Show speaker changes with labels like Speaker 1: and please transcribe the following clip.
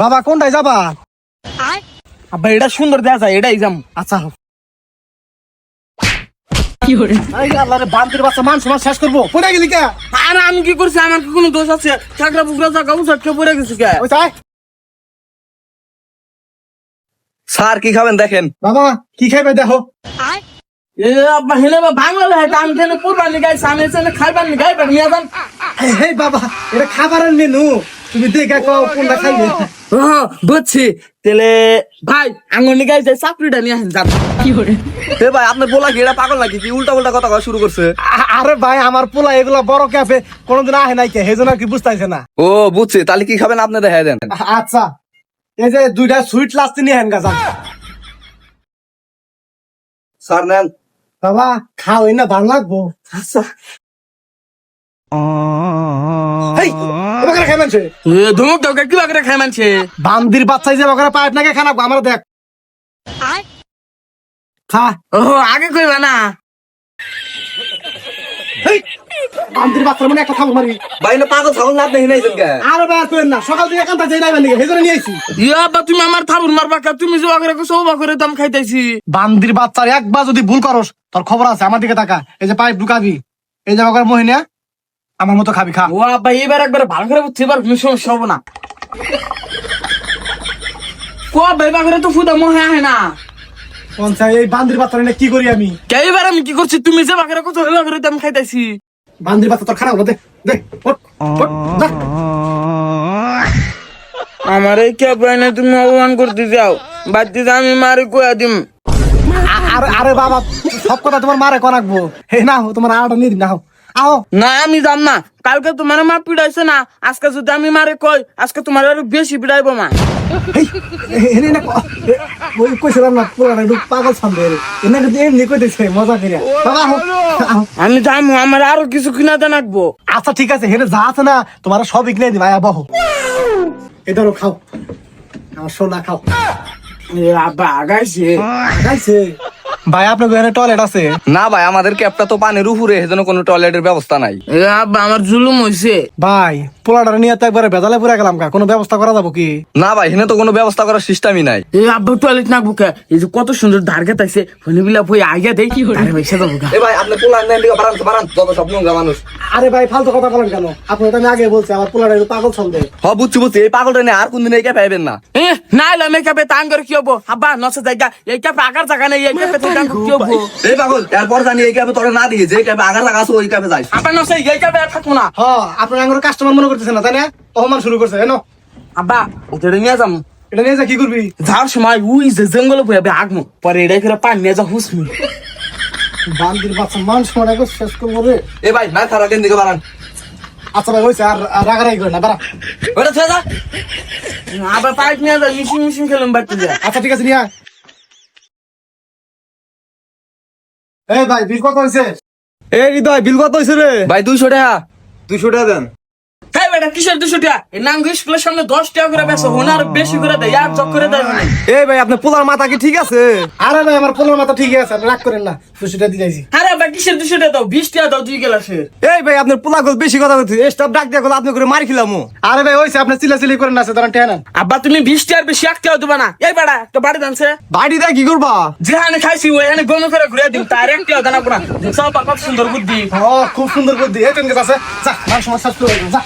Speaker 1: বাবা কোনটাই যাবা?
Speaker 2: আব্বা এটা সুন্দর দেখা যায়, এটাই যাম।
Speaker 1: আচ্ছা বান্তির বাচ্চা মান সমান শেষ করবো, পড়ে গেলি কে?
Speaker 2: আর আমি কি করছি? আমার কি কোনো দোষ আছে? চাকরা বুকরা জায়গা উঠে পড়ে গেছি কে?
Speaker 1: ওই চাই
Speaker 3: স্যার কি খাবেন দেখেন।
Speaker 1: বাবা কি খাইবে দেখো।
Speaker 2: এ আব্বা হেলে বাংলা লাগে, আমি কেন কুরবানি গাইছি, আমি এখানে খাইবার নি গাইবার নিয়ে যান।
Speaker 1: এই বাবা এটা খাবারের মেনু, তুমি দেখে কও কোনটা খাইবে।
Speaker 2: ও বুঝছি, তাহলে ভাই আঙ্গনি গাইছে চাকরিটা নিয়ে আসেন যান।
Speaker 3: এ ভাই আপনার বলা কি এটা পাগল নাকি? কি উল্টা উল্টা কথা কওয়া শুরু করছে?
Speaker 1: আরে ভাই আমার পোলা এগুলা বড় ক্যাফে কোনোদিন আহে নাই কে, সেজন্য আর কি বুঝতেছে না।
Speaker 3: ও বুঝছি, তাহলে কি খাবেন আপনি দেখাই দেন।
Speaker 1: আচ্ছা এই যে দুইটা সুইট লাস্ট নিয়ে হেন গাছ।
Speaker 3: স্যার নেন।
Speaker 1: বাবা খাও না ভালো লাগবো।
Speaker 2: আচ্ছা
Speaker 1: হেই এবার খাই মানছে
Speaker 2: ধমক দাও কি বাকরে খাই মানছে?
Speaker 1: বান্দির বাচ্চাই যে বাকরে পাইপ নাকি খানা আমার দেখ খা।
Speaker 2: ও আগে কইবা না।
Speaker 1: হেই বান্দির বাচ্চার মনে একটা খাবো মারি।
Speaker 3: ভাই না পাগল ছাগল না আপনি হিনাইছেন কে?
Speaker 1: আরে ভাই করেন না, সকাল থেকে এখানটা যাই নাই বান্দি সেজন্য নিয়ে আইছি।
Speaker 2: ইয়া আব্বা তুমি আমার থাবুর মারবা কা? তুমি যে বাকরে সব বাকরে দাম খাইতেছি।
Speaker 1: বান্দির বাচ্চার একবার যদি ভুল করস তোর খবর আছে, আমার দিকে তাকা। এই যে পাইপ ঢুকাবি, এই যে বাকরে মহিনা আমার মতো খাবি, খা।
Speaker 2: ও আব্বা এবার একবার ভালো করে বুঝছি, এবার কোনো সমস্যা হবে না। কো ভাই বাকরে তো ফুদা মহে আহে না।
Speaker 1: পঞ্চায় এই বান্দির বাচ্চার এনে কি করি আমি?
Speaker 2: কে এবার আমি কি করছি? তুমি যে বাকরে কত বাকরে দাম খাইতেছি।
Speaker 1: বান্দির বাচ্চা তোর খারাপ হলো, দে দে ওঠ, ওঠ, যা।
Speaker 2: আমার এই কে পাইনে তুমি অপমান করতে যাও, বাড়তি আমি মারি কয়া দিম।
Speaker 1: আরে আরে বাবা সব কথা তোমার মারে কনাকবো। হে না তোমার আড়াটা নিয়ে দিন না, আও।
Speaker 2: না আমি যাম না, কালকে তোমার মা পিড়াইছে না, আজকে যদি আমি মারে কই আজকে তোমার আরো বেশি পিড়াইবো মা।
Speaker 1: এই এনে না ওই কইছিলাম না পুরাটা একটু পাগল ছামবে, এনে কিন্তু এমনি কইতেছে মজা করিয়া। বাবা আও, আও।
Speaker 2: আমি যাবো, আমার আরো কিছু কিনা জানাকবো।
Speaker 1: আচ্ছা ঠিক আছে, হেরে যা আছে না তোমার সব কিনে দিবা, আয়া বহ। এই ধরো খাও, আমার সোনা খাও।
Speaker 2: এ আব্বা আগাইছে।
Speaker 1: খাইছে ভাই আপনার ঘরে টয়লেট আছে?
Speaker 3: না ভাই আমাদের ক্যাবটা তো পানির উপরে, সেজন্য কোনো টয়লেটের ব্যবস্থা নাই।
Speaker 2: এ আব্বা আমার জুলুম হইছে।
Speaker 1: ভাই পোলাটা নিয়ে তো একবারে বেজালে পুরা গেলাম, কা কোনো ব্যবস্থা করা যাবো কি?
Speaker 3: না ভাই এখানে তো কোনো ব্যবস্থা করার সিস্টেমই নাই।
Speaker 2: এ আব্বা টয়লেট না বুকা, এই যে কত সুন্দর ধারগাত আছে, ফোনে বিলা বই আইগা দেই তারে পয়সা দাও বুকা।
Speaker 3: এ ভাই আপনি পোলা নেন দিকে বারান বারান, যত সব নোংরা মানুষ।
Speaker 1: আরে ভাই ফালতু কথা বলেন কেন? আপনি তো আমি আগে বলছি আমার পোলাটা একটু পাগল ছামবে।
Speaker 3: হ বুঝছি বুঝছি, এই পাগলটা নিয়ে আর কোনদিন এই ক্যাবে আইবেন না।
Speaker 2: এ না এলা মেকআপে তাং করে কি হবো? আব্বা নসে জায়গা এই ক্যাপে আগার জায়গা নেই, এই ক্যাপে তো তাং কি হবো?
Speaker 3: এই পাগল এরপর জানি এই ক্যাবে তোরা না দিয়ে যে ক্যাবে আগার লাগা আছে ওই ক্যাবে যাই।
Speaker 2: আব্বা নসে এই ক্যাপে আর থাকবো না।
Speaker 1: হ আপনার আঙ্গুর কাস্টমার মনে করতেছে না তাই না? অপমান শুরু করছে এনো।
Speaker 2: আব্বা ওটা নিয়ে যাম,
Speaker 1: এটা নিয়ে যা কি করবি?
Speaker 2: যাওয়ার সময় উই যে জঙ্গলে বইবে আগমো, পরে এটাই করে পানি নিয়ে যা হুসমি।
Speaker 1: বান্দির বাচ্চা মানুষ মনে করে শেষ করবো রে।
Speaker 3: এ ভাই না খারাপ কেন দিকে বারান।
Speaker 1: আচ্ছা ভাই হয়েছে, আর রাগারাগি করে না, দাঁড়া।
Speaker 3: ওটা ছেড়ে যা।
Speaker 2: আবার পাইপ নিয়ে যা, মিশিং মিশিং খেলুম বাড়তে যা।
Speaker 1: আচ্ছা ঠিক আছে নিয়ে আয়। এই ভাই বিল কত হয়েছে?
Speaker 3: এই হৃদয় বিল কত হইছে রে? ভাই 200 টাকা। 200 টাকা দেন।
Speaker 2: তাই বেটা কিসের 200 টাকা? এই নাঙ্গু স্কুলের সামনে 10 টাকা করে বেচো, হোনার বেশি করে দেয়, আর চক করে দেয় না।
Speaker 3: এই ভাই আপনার পোলার মাথা কি ঠিক আছে?
Speaker 1: আরে ভাই আমার পোলার মাথা ঠিকই আছে, আপনি রাগ করেন না, 200 টাকা দিয়ে যাইছি।
Speaker 2: আরে ভাই কিসের 200 টাকা দাও? 20 টাকা দাও 2 গ্লাসের।
Speaker 3: এই ভাই আপনার পোলা গল বেশি কথা বলছে, এই স্টাফ ডাক দিয়া গল আপনি করে মারি খেলামু।
Speaker 1: আরে ভাই হয়েছে, আপনি চিলাচিলি করেন না, ধরেন টেয়া নেন।
Speaker 2: আব্বা তুমি 20 টাকার বেশি 1 টাকা দেবা না। এই বেটা একটা বাড়ি দানছে,
Speaker 3: বাড়ি দেয় কি করবা?
Speaker 2: যেখানে খাইছি ওইখানে গম করে ঘুরে দিম, তার 1 টাকা দানা পড়া। সব কত সুন্দর বুদ্ধি।
Speaker 1: ও খুব সুন্দর বুদ্ধি, এই টেনকে আছে। যা, আমার সমস্যা শুরু হয়ে গেল, যা।